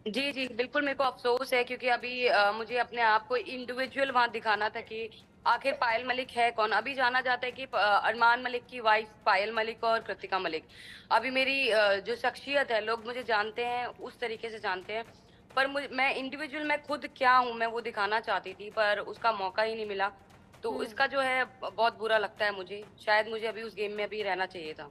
जी, जी, बिल्कुल मेरे को अफ़सोस है क्योंकि अभी मुझे अपने आप को इंडिविजुअल वहाँ दिखाना था कि आखिर पायल मलिक है कौन? अभी जाना जाता है कि अरमान मलिक की वाइफ़ पायल मलिक और कृतिका मलिक। अभी मेरी जो शख्सियत है, लोग मुझे जानते हैं, उस तरीके से जानते हैं। पर मैं इंडिविजुअल मैं खुद क्या हूँ, मैं वो दिखाना चाहती थी, पर उसका मौका ही नहीं मिला। तो हुँ। इसका जो है बहुत बुरा लगता है मुझे। शायद मुझे अभी उस गेम में अभी रहना चाहिए था।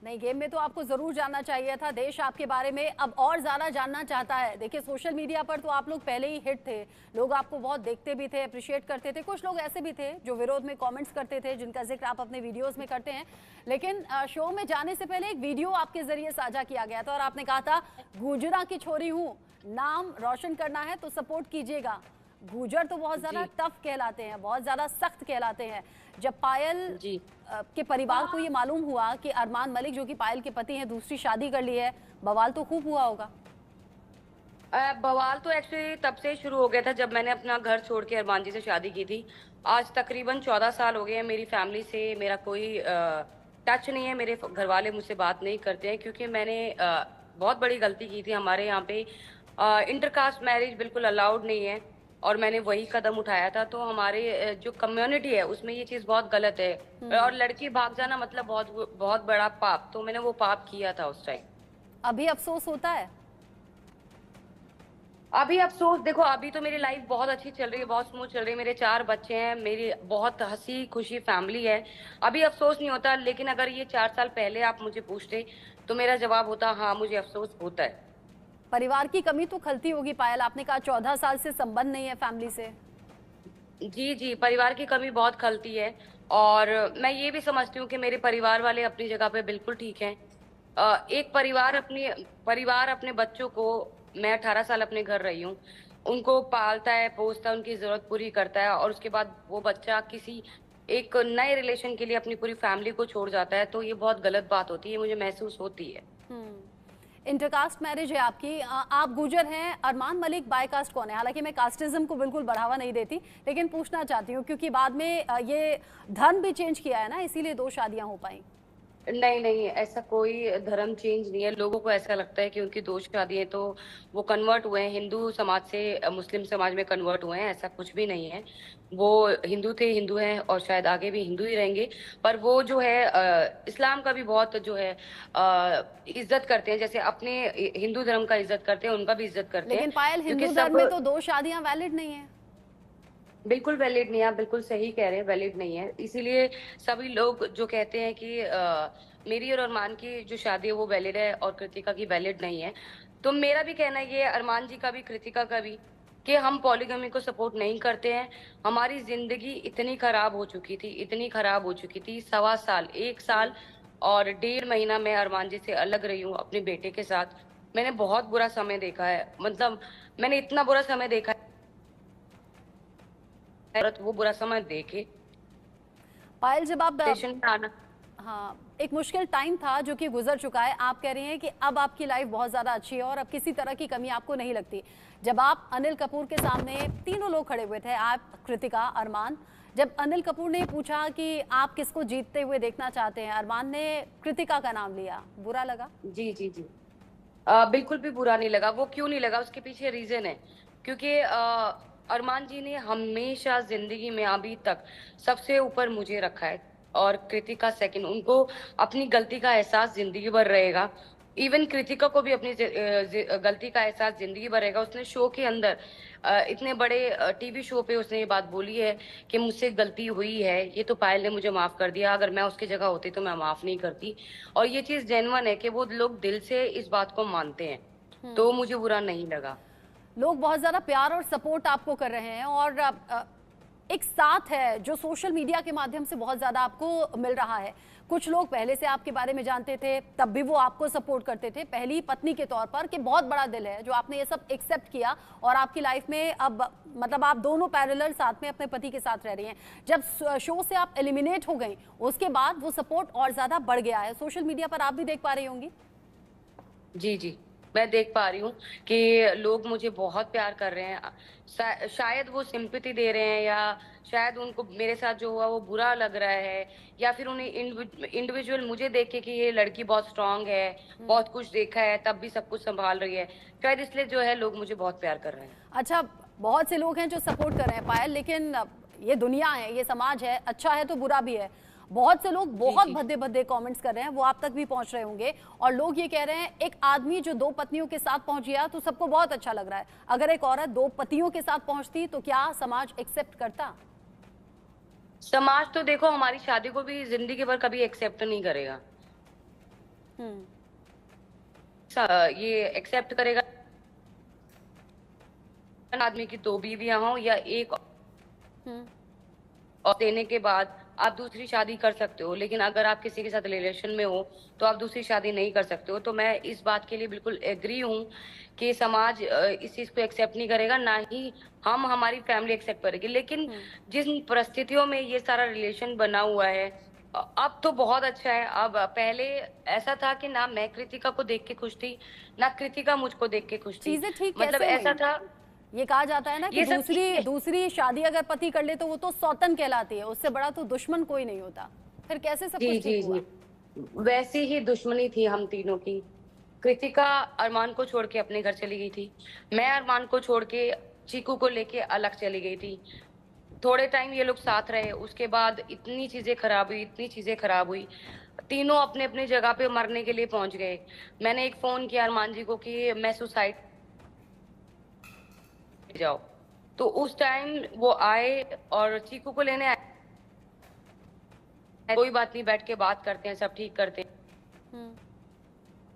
नहीं, गेम में तो आपको ज़रूर जानना चाहिए था। देश आपके बारे में अब और ज़्यादा जानना चाहता है। देखिए, सोशल मीडिया पर तो आप लोग पहले ही हिट थे। लोग आपको बहुत देखते भी थे, एप्रिशिएट करते थे। कुछ लोग ऐसे भी थे जो विरोध में कमेंट्स करते थे, जिनका ज़िक्र आप अपने वीडियोज़ में करते हैं। लेकिन शो में जाने से पहले एक वीडियो आपके ज़रिए साझा किया गया था और आपने कहा था, "गुजरा की छोरी हूँ, नाम रोशन करना है तो सपोर्ट कीजिएगा।" गुर्जर तो बहुत ज़्यादा जी, टफ कहलाते हैं, बहुत ज़्यादा सख्त कहलाते हैं। जब पायल जी। के परिवार को ये मालूम हुआ कि अरमान मलिक जो कि पायल के पति हैं दूसरी शादी कर ली है, बवाल तो खूब हुआ होगा। बवाल तो एक्चुअली तब से शुरू हो गया था जब मैंने अपना घर छोड़ के अरमान जी से शादी की थी। आज तकरीबन 14 साल हो गए हैं, मेरी फैमिली से मेरा कोई टच नहीं है, मेरे घरवाले मुझसे बात नहीं करते हैं क्योंकि मैंने बहुत बड़ी गलती की थी। हमारे यहाँ पे इंटरकास्ट मैरिज बिल्कुल अलाउड नहीं है और मैंने वही कदम उठाया था। तो हमारे जो कम्युनिटी है उसमें ये चीज़ बहुत गलत है और लड़की भाग जाना मतलब बहुत बहुत बड़ा पाप, तो मैंने वो पाप किया था उस टाइम। अभी अफ़सोस होता है? अभी अफ़सोस देखो, अभी तो मेरी लाइफ़ बहुत अच्छी चल रही है, बहुत स्मूथ चल रही है। मेरे 4 बच्चे हैं, मेरी बहुत हँसी-खुशी फैमिली है। अभी अफ़सोस नहीं होता, लेकिन अगर ये 4 साल पहले आप मुझे पूछते, तो मेरा जवाब होता हाँ, मुझे अफ़सोस होता है। परिवार की कमी तो खलती होगी पायल, आपने कहा 14 साल से संबंध नहीं है फैमिली से। जी, जी, परिवार की कमी बहुत खलती है और मैं ये भी समझती हूँ कि मेरे परिवार वाले अपनी जगह पे बिल्कुल ठीक हैं। एक परिवार अपने बच्चों को मैं 18 साल अपने घर रही हूँ, उनको पालता है, पोसता है, उनकी ज़रूरत पूरी करता है और उसके बाद वो बच्चा किसी एक नए रिलेशन के लिए अपनी पूरी फैमिली को छोड़ जाता है, तो ये बहुत गलत बात होती है, मुझे महसूस होती है। इंटरकास्ट मैरिज है आपकी, आप गुर्जर हैं, अरमान मलिक बाय कास्ट कौन है? हालांकि मैं कास्टिज्म को बिल्कुल बढ़ावा नहीं देती, लेकिन पूछना चाहती हूँ क्योंकि बाद में ये धर्म भी चेंज किया है ना, इसीलिए 2 शादियां हो पाई। नहीं, नहीं, ऐसा कोई धर्म चेंज नहीं है। लोगों को ऐसा लगता है कि उनकी 2 शादी है, तो वो कन्वर्ट हुए हैं, हिंदू समाज से मुस्लिम समाज में कन्वर्ट हुए हैं, ऐसा कुछ भी नहीं है। वो हिंदू थे, हिंदू हैं और शायद आगे भी हिंदू ही रहेंगे। पर वो जो है इस्लाम का भी बहुत जो है इज़्ज़त करते हैं, जैसे अपने हिंदू धर्म का इज़्ज़त करते हैं, उनका भी इज़्ज़त करते हैं, लेकिन पायल, क्योंकि हिंदू धर्म सब में तो 2 शादियां वैलिड नहीं है। बिल्कुल वैलिड नहीं है, आप बिल्कुल सही कह रहे हैं, वैलिड नहीं है। इसीलिए सभी लोग जो कहते हैं कि मेरी और अरमान की जो शादी है वो वैलिड है और कृतिका की वैलिड नहीं है। तो मेरा भी कहना ये है, अरमान जी का भी, कृतिका का भी, कि हम पॉलीगमी को सपोर्ट नहीं करते हैं। हमारी ज़िंदगी इतनी खराब हो चुकी थी, इतनी खराब हो चुकी थी, सवा साल, 1 साल और डेढ़ महीना मैं अरमान जी से अलग रही हूँ अपने बेटे के साथ। मैंने बहुत बुरा समय देखा है, मतलब मैंने इतना बुरा समय देखा है, वो बुरा समय देखे पायल, जब आप स्टेशन पे आना। हाँ, एक मुश्किल टाइम था जो कि गुजर चुका है। आप कह रही हैं कि अब आपकी लाइफ बहुत ज़्यादा अच्छी है और अब किसी तरह की कमी आपको नहीं लगती। जब आप अनिल कपूर के सामने, तीनों लोग खड़े हुए थे, आप, कृतिका, अरमान, जब अनिल कपूर ने पूछा कि आप किसको जीतते हुए देखना चाहते हैं, अरमान ने कृतिका का नाम लिया, बुरा लगा? जी, जी, जी। बिल्कुल भी बुरा नहीं लगा। वो क्यों नहीं लगा, उसके पीछे रीज़न है। क्योंकि अरमान जी ने हमेशा ज़िंदगी में अभी तक सबसे ऊपर मुझे रखा है और कृतिका सेकंड। उनको अपनी गलती का एहसास ज़िंदगी भर रहेगा। इवन कृतिका को भी अपनी गलती का एहसास ज़िंदगी भर रहेगा। उसने शो के अंदर इतने बड़े टीवी शो पे उसने ये बात बोली है कि मुझसे गलती हुई है, ये तो पायल ने मुझे माफ़ कर दिया, अगर मैं उसकी जगह होती तो मैं माफ़ नहीं करती। और ये चीज़ जेन्युइन है कि वो लोग दिल से इस बात को मानते हैं, तो मुझे बुरा नहीं लगा। लोग बहुत ज़्यादा प्यार और सपोर्ट आपको कर रहे हैं और एक साथ है जो सोशल मीडिया के माध्यम से बहुत ज़्यादा आपको मिल रहा है। कुछ लोग पहले से आपके बारे में जानते थे, तब भी वो आपको सपोर्ट करते थे पहली पत्नी के तौर पर कि बहुत बड़ा दिल है जो आपने ये सब एक्सेप्ट किया और आपकी लाइफ में अब मतलब आप दोनों पैरेलल साथ में अपने पति के साथ रह रही हैं। जब शो से आप एलिमिनेट हो गई, उसके बाद वो सपोर्ट और ज़्यादा बढ़ गया है। सोशल मीडिया पर आप भी देख पा रही होंगी। जी, जी। मैं देख पा रही हूँ कि लोग मुझे बहुत प्यार कर रहे हैं। शायद वो सिंपैथी दे रहे हैं, या शायद उनको मेरे साथ जो हुआ वो बुरा लग रहा है, या फिर उन्हें इंडिविजुअल मुझे देख के कि ये लड़की बहुत स्ट्रांग है, बहुत कुछ देखा है, तब भी सब कुछ सँभाल रही है। शायद इसलिए जो है लोग मुझे बहुत प्यार कर रहे हैं। अच्छा, बहुत से लोग हैं जो सपोर्ट कर रहे हैं पायल, लेकिन ये दुनिया है, ये समाज है, अच्छा है तो बुरा भी है। बहुत से लोग जी, बहुत जी। भद्दे भद्दे कमेंट्स कर रहे हैं, वो आप तक भी पहुंच रहे होंगे। और लोग ये कह रहे हैं, एक आदमी जो 2 पत्नियों के साथ पहुंच गया तो सबको बहुत अच्छा लग रहा है, अगर एक औरत 2 पतियों के साथ पहुंचती तो क्या समाज एक्सेप्ट करता? समाज तो देखो हमारी शादी को भी ज़िंदगी भर कभी एक्सेप्ट नहीं करेगा। हम्म। ये एक्सेप्ट करेगा आदमी की 2 बीवियाँ हों या 1, हम्म। और देने के बाद आप दूसरी शादी कर सकते हो, लेकिन अगर आप किसी के साथ रिलेशन में हो तो आप दूसरी शादी नहीं कर सकते हो। तो मैं इस बात के लिए बिल्कुल एग्री हूँ कि समाज इस चीज़ को एक्सेप्ट नहीं करेगा, ना ही हम हमारी फैमिली एक्सेप्ट करेगी। लेकिन हम्म। जिन परिस्थितियों में ये सारा रिलेशन बना हुआ है, अब तो बहुत अच्छा है। अब पहले ऐसा था कि ना मैं कृतिका को देख के खुश थी, ना कृतिका मुझको देख के खुश थी। चीजें ठीक मतलब कैसे हुई? ऐसा था, ये कहा जाता है ना कि ये सब दूसरी दूसरी शादी अगर पति कर ले तो वो तो सौतन कहलाती है, उससे बड़ा तो दुश्मन कोई नहीं होता। फिर कैसे सब जी, कुछ ठीक जी, हुआ? जी। वैसी ही दुश्मनी थी हम तीनों की। कृतिका अरमान को छोड़ के अपने घर चली गई थी। मैं अरमान को छोड़ के चीकू को लेके अलग चली गई थी। थोड़े टाइम ये लोग साथ रहे, उसके बाद इतनी चीज़ें खराब हुई, इतनी चीज़ें खराब हुई। तीनों अपने-अपने जगह पे मरने के लिए पहुँच गए। मैंने एक फ़ोन किया अरमान जी को कि मैं सुसाइड जाओ। तो उस टाइम वो आए और चीकू को लेने आए, कोई बात नहीं, बैठ के बात करते हैं, सब ठीक करते हैं। हम्म।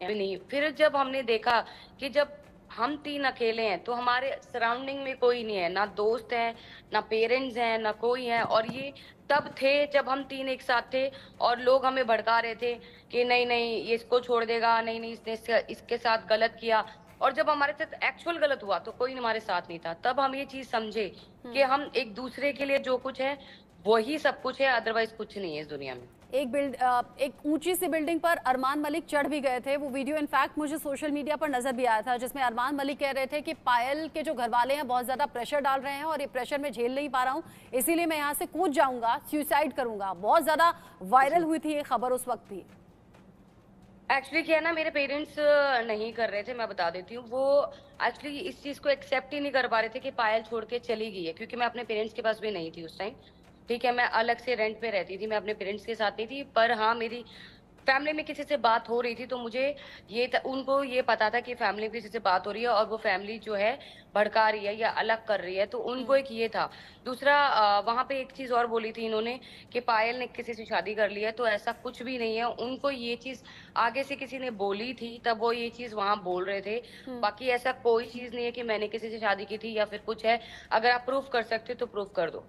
भी नहीं। फिर जब हमने देखा कि जब हम 3 अकेले हैं, तो हमारे सराउंडिंग में कोई नहीं है, ना दोस्त हैं, ना पेरेंट्स हैं, ना कोई है। और ये तब थे जब हम 3 एक साथ थे, और लोग हमें भड़का रहे थे कि नहीं-नहीं ये इसको छोड़ देगा, नहीं-नहीं इसने इसके साथ गलत किया। और जब हमारे साथ एक्चुअल गलत हुआ तो कोई हमारे साथ नहीं था। तब हम ये चीज़ समझे कि हम्म। हम एक-दूसरे के लिए जो कुछ है, वही सब कुछ है, अदरवाइज़ कुछ नहीं है इस दुनिया में। एक ऊंची सी बिल्डिंग पर अरमान मलिक चढ़ भी गए थे। वो वीडियो इनफैक्ट मुझे सोशल मीडिया पर नजर भी आया था, जिसमें अरमान मलिक कह रहे थे कि पायल के जो घर वाले हैं बहुत ज्यादा प्रेशर डाल रहे हैं और ये प्रेशर मैं झेल नहीं पा रहा हूँ, इसीलिए मैं यहाँ से कूद जाऊंगा, सुसाइड करूंगा। बहुत ज्यादा वायरल जी। हुई थी ये खबर उस वक्त भी। एक्चुअली क्या है ना, मेरे पेरेंट्स नहीं कर रहे थे, मैं बता देती हूँ। वो एक्चुअली इस चीज़ को एक्सेप्ट ही नहीं कर पा रहे थे कि पायल छोड़ के चली गई है, क्योंकि मैं अपने पेरेंट्स के पास भी नहीं थी उस टाइम। ठीक है, मैं अलग से रेंट पे रहती थी, मैं अपने पेरेंट्स के साथ नहीं थी। पर हाँ, मेरी फैमिली में किसी से बात हो रही थी, तो मुझे उनको ये पता था कि फैमिली में किसी से बात हो रही है और वो फैमिली जो है भड़का रही है या अलग कर रही है, तो उनको हम्म। एक ये था। दूसरा, वहाँ पे एक चीज़ और बोली थी इन्होंने कि पायल ने किसी से शादी कर ली है, तो ऐसा कुछ भी नहीं है। उनको ये चीज़ आगे से किसी ने बोली थी, तब वो ये चीज़ वहाँ बोल रहे थे। हम्म। बाकी ऐसा कोई चीज़ नहीं है कि मैंने किसी से शादी की थी या फिर कुछ है। अगर आप प्रूफ कर सकते हो तो प्रूफ कर दो।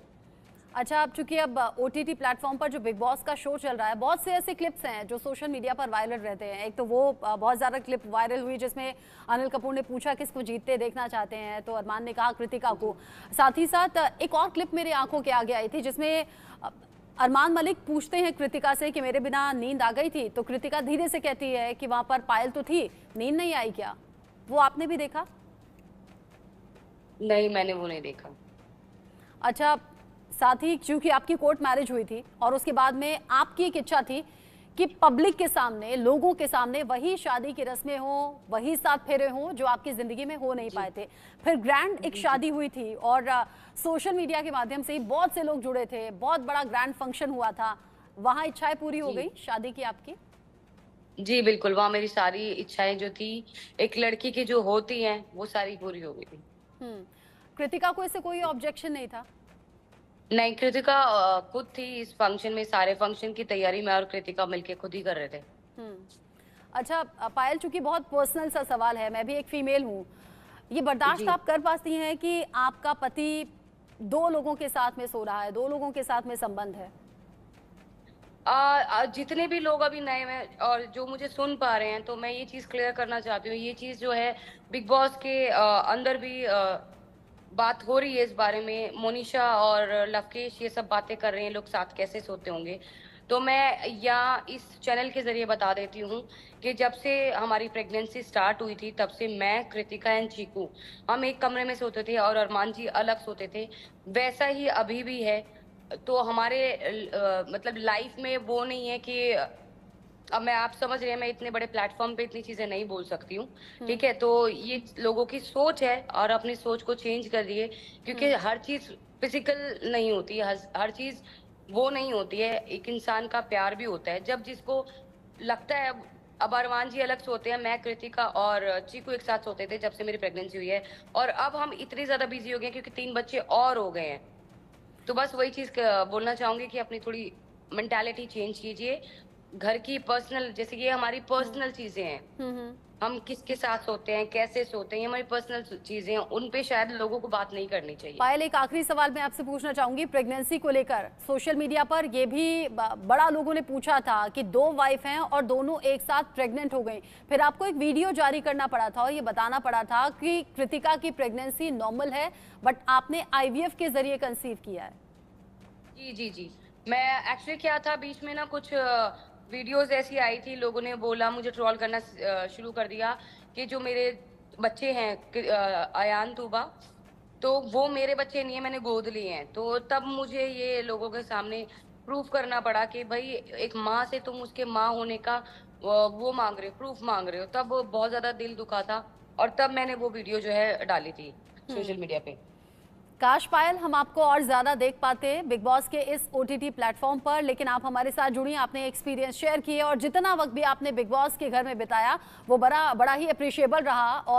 अच्छा, अब चूंकि अब ओटीटी प्लेटफॉर्म पर जो बिग बॉस का शो चल रहा है, बहुत से ऐसे क्लिप्स हैं जो सोशल मीडिया पर वायरल रहते हैं। एक तो वो बहुत ज़्यादा क्लिप वायरल हुई जिसमें अनिल कपूर ने पूछा किसको जीतते देखना चाहते हैं, तो अरमान ने कहा कृतिका को। साथ ही साथ एक और क्लिप मेरी आंखों के आगे आई थी जिसमें अरमान मलिक पूछते हैं कृतिका से कि मेरे बिना नींद आ गई थी, तो कृतिका धीरे से कहती है कि वहां पर पायल तो थी, नींद नहीं आई क्या? वो आपने भी देखा? नहीं, मैंने वो नहीं देखा। अच्छा, साथ ही क्योंकि आपकी कोर्ट मैरिज हुई थी और उसके बाद में आपकी एक इच्छा थी कि पब्लिक के सामने, लोगों के सामने वही शादी की रस्में हो, वही सात फेरे हों जो आपकी जिंदगी में हो नहीं जी। पाए थे। फिर ग्रैंड एक जी, जी। शादी हुई थी और सोशल मीडिया के माध्यम से ही बहुत से लोग जुड़े थे, बहुत बड़ा ग्रैंड फंक्शन हुआ था। वहां इच्छाएं पूरी हो जी। गई शादी की आपकी? जी, बिल्कुल, वहाँ मेरी सारी इच्छाएँ जो थी, एक लड़की की जो होती हैं, वो सारी पूरी हो गई थी। हम्म। कृतिका को इससे कोई ऑब्जेक्शन नहीं था? नहीं, कृतिका खुद थी इस फंक्शन में, सारे फंक्शन की तैयारी मैं और कृतिका मिलके खुद ही कर रहे थे। हम्म। अच्छा, पायल, चूंकि बहुत पर्सनल सा सवाल है, मैं भी एक फीमेल हूँ, ये बर्दाश्त जी। आप कर पाती हैं कि आपका पति 2 लोगों के साथ में सो रहा है, 2 लोगों के साथ में संबंध है? जितने भी लोग अभी नए हैं और जो मुझे सुन पा रहे हैं, तो मैं ये चीज़ क्लियर करना चाहती हूँ। ये चीज़ जो है बिग बॉस के अंदर भी बात हो रही है इस बारे में। मोनिशा और लवकेश ये सब बातें कर रहे हैं, लोग साथ कैसे सोते होंगे। तो मैं यहाँ इस चैनल के ज़रिए बता देती हूँ कि जब से हमारी प्रेगनेंसी स्टार्ट हुई थी, तब से मैं, कृतिका एंड चीकू, हम एक कमरे में सोते थे और अरमान जी अलग सोते थे। वैसा ही अभी भी है। तो हमारे मतलब लाइफ में वो नहीं है कि अब मैं, आप समझ रहे हैं, मैं इतने बड़े प्लेटफॉर्म पे इतनी चीजें नहीं बोल सकती हूँ, ठीक है? तो ये लोगों की सोच है और अपनी सोच को चेंज कर दिए, क्योंकि हर चीज फिजिकल नहीं होती है, हर चीज वो नहीं होती है। एक इंसान का प्यार भी होता है, जब जिसको लगता है। अब अरमान जी अलग सोते हैं, मैं, कृतिका और चीकू एक साथ सोते थे जब से मेरी प्रेगनेंसी हुई है। और अब हम इतने ज्यादा बिजी हो गए हैं क्योंकि 3 बच्चे और हो गए हैं। तो बस वही चीज बोलना चाहूंगी कि अपनी थोड़ी मेंटालिटी चेंज कीजिए। घर की पर्सनल, जैसे ये हमारी पर्सनल चीजें हैं, हम्म। हम किसके साथ सोते हैं, कैसे सोते हैं, ये हमारी पर्सनल चीजें हैं, उन पे शायद लोगों को बात नहीं करनी चाहिए। पायल, एक आखिरी सवाल मैं आपसे पूछना चाहूंगी प्रेगनेंसी को लेकर। सोशल मीडिया पर ये भी बड़ा लोगों ने पूछा था कि 2 वाइफ हैं और दोनों एक साथ प्रेग्नेंट हो गई, फिर आपको एक वीडियो जारी करना पड़ा था और ये बताना पड़ा था कि कृतिका की प्रेगनेंसी नॉर्मल है बट आपने आईवीएफ के जरिए कंसीव किया है। जी जी जी। मैं एक्चुअली क्या था, बीच में ना कुछ वीडियोस ऐसी आई थी, लोगों ने बोला, मुझे ट्रोल करना शुरू कर दिया कि जो मेरे बच्चे हैं, अयान तूबा, तो वो मेरे बच्चे नहीं है, मैंने गोद लिए हैं। तो तब मुझे ये लोगों के सामने प्रूफ करना पड़ा कि भाई एक माँ से तुम उसके माँ होने का वो मांग रहे हो, प्रूफ मांग रहे हो। तब बहुत ज्यादा दिल दुखा था और तब मैंने वो वीडियो जो है डाली थी सोशल मीडिया पे। काश पायल हम आपको और ज्यादा देख पाते बिग बॉस के इस ओटीटी प्लेटफॉर्म पर, लेकिन आप हमारे साथ जुड़ी, आपने एक्सपीरियंस शेयर किए और जितना वक्त भी आपने बिग बॉस के घर में बिताया वो बड़ा बड़ा ही अप्रिशिएबल रहा। और